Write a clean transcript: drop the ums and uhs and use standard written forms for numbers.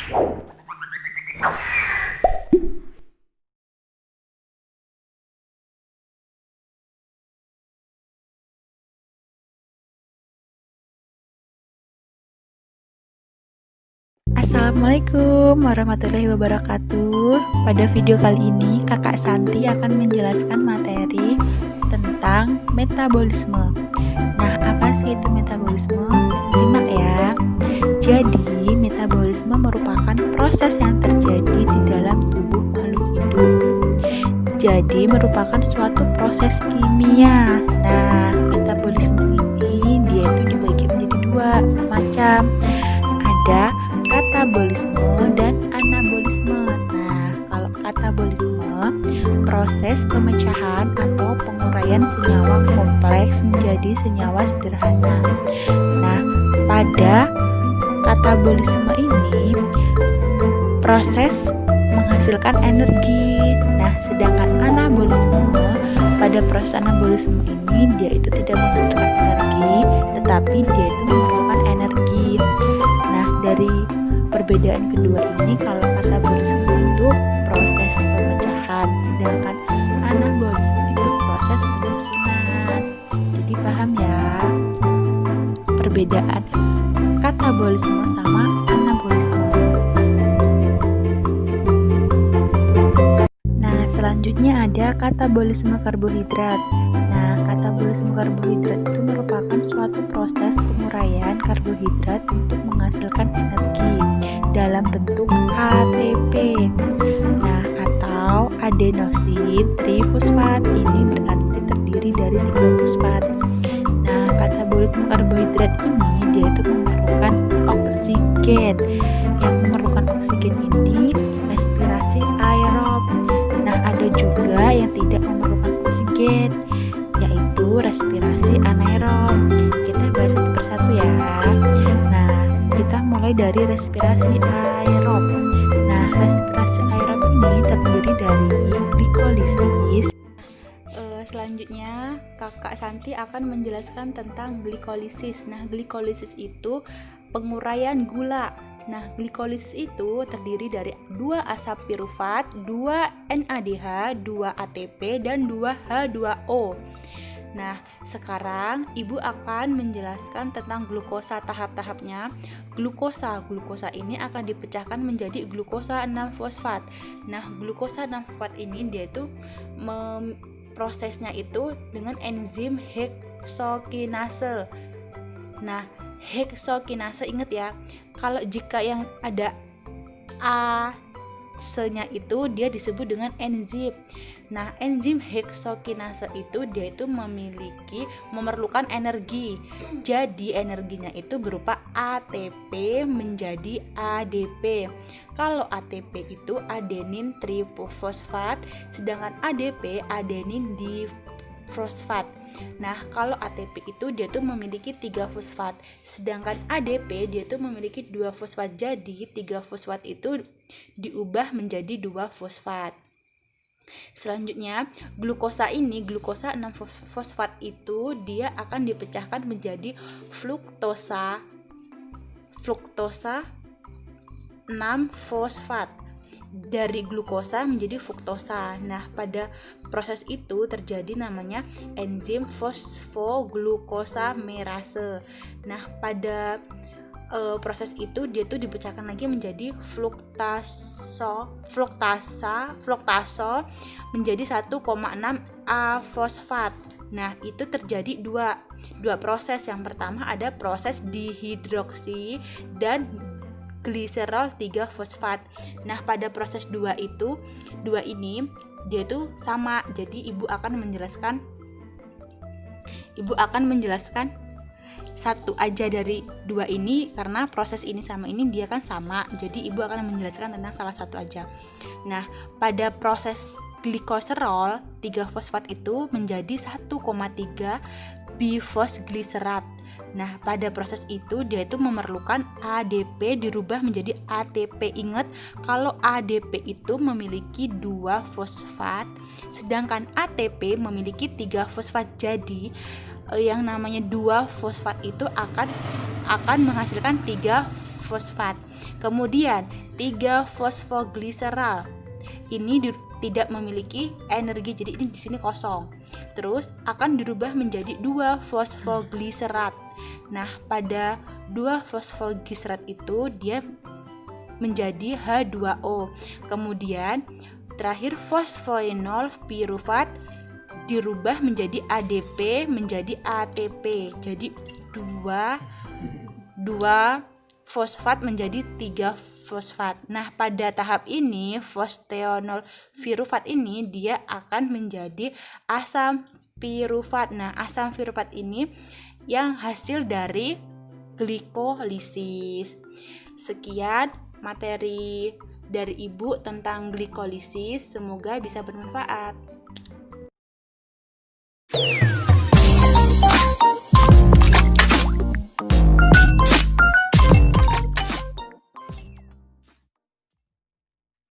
Assalamualaikum warahmatullahi wabarakatuh. Pada video kali ini, Kakak Santi akan menjelaskan materi tentang metabolisme. Nah, apa sih itu metabolisme? Simak ya. Jadi, metabolisme merupakan proses yang terjadi di dalam tubuh makhluk hidup. Jadi, merupakan suatu proses kimia. Nah, metabolisme ini dia itu dibagi menjadi dua macam. Ada katabolisme dan anabolisme. Nah, kalau katabolisme, proses pemecahan atau penguraian senyawa kompleks menjadi senyawa sederhana. Nah, pada katabolisme ini, proses menghasilkan energi. Nah, sedangkan anabolisme, pada proses anabolisme ini, dia itu tidak menghasilkan energi, tetapi dia itu memerlukan energi. Nah, dari perbedaan kedua ini, kalau katabolisme itu proses pemecahan, sedangkan anabolisme itu proses penyusunan. Jadi paham ya perbedaan katabolisme sama anabolisme. Nah, selanjutnya ada katabolisme karbohidrat. Nah, katabolisme karbohidrat itu merupakan suatu proses penguraian karbohidrat untuk menghasilkan energi dalam bentuk ATP. Nah, atau adenosin trifosfat. Ini berarti terdiri dari 3 fosfat. Nah, katabolisme karbohidrat ini dia itu memerlukan oksigen. Yang memerlukan oksigen ini respirasi aerob. Nah, ada juga yang tidak memerlukan oksigen, yaitu respirasi anaerob. Kita bahas satu persatu ya. Nah, kita mulai dari respirasi aerob. Nah, respirasi aerob ini terdiri dari glikolisis. Selanjutnya, Kakak Santi akan menjelaskan tentang glikolisis. Nah, glikolisis itu penguraian gula. Nah, glikolisis itu terdiri dari 2 asap pirufat, 2 NADH, 2 ATP, dan 2 H2O. Nah, sekarang Ibu akan menjelaskan tentang glukosa tahap-tahapnya. Glukosa ini akan dipecahkan menjadi glukosa 6-fosfat. Nah, glukosa 6-fosfat ini dia itu prosesnya itu dengan enzim heksokinase. Nah, heksokinase ingat ya, kalau jika yang ada A-nya itu dia disebut dengan enzim. Nah, enzim heksokinase itu dia itu memerlukan energi. Jadi energinya itu berupa ATP menjadi ADP. Kalau ATP itu adenin trifosfat, sedangkan ADP adenin difosfat. Nah, kalau ATP itu dia tuh memiliki 3 fosfat, sedangkan ADP dia tuh memiliki 2 fosfat. Jadi 3 fosfat itu diubah menjadi 2 fosfat. Selanjutnya, glukosa 6-fosfat itu dia akan dipecahkan menjadi fruktosa 6-fosfat. Dari glukosa menjadi fruktosa. Nah, pada proses itu terjadi namanya enzim fosfoglukosamerase. Nah, pada proses itu dia tuh dipecahkan lagi menjadi fruktasa menjadi 1,6 A-fosfat. Nah, itu terjadi dua proses. Yang pertama ada proses dihidroksi dan gliserol 3-fosfat. Nah, pada proses 2 ini dia itu sama. Jadi ibu akan menjelaskan satu aja dari 2 ini, karena proses ini sama ini dia kan sama. Jadi ibu akan menjelaskan tentang salah satu aja. Nah, pada proses glikoserol 3-fosfat itu menjadi 1,3 bifosgliserat. Nah, pada proses itu dia itu memerlukan ADP dirubah menjadi ATP. Ingat, kalau ADP itu memiliki 2 fosfat, sedangkan ATP memiliki 3 fosfat. Jadi yang namanya 2 fosfat itu akan menghasilkan 3 fosfat. Kemudian 3-fosfogliseral. Ini tidak memiliki energi, jadi ini di sini kosong. Terus akan dirubah menjadi 2-fosfogliserat. Nah, pada 2-fosfogliserat itu dia menjadi H2O. Kemudian terakhir fosfoenol pirufat dirubah menjadi ADP menjadi ATP. Jadi 2 fosfat menjadi 3 fosfat. Nah, pada tahap ini fosfoenol pirufat ini dia akan menjadi asam pirufat. Nah, asam pirufat ini yang hasil dari glikolisis. Sekian materi dari Ibu tentang glikolisis, semoga bisa bermanfaat.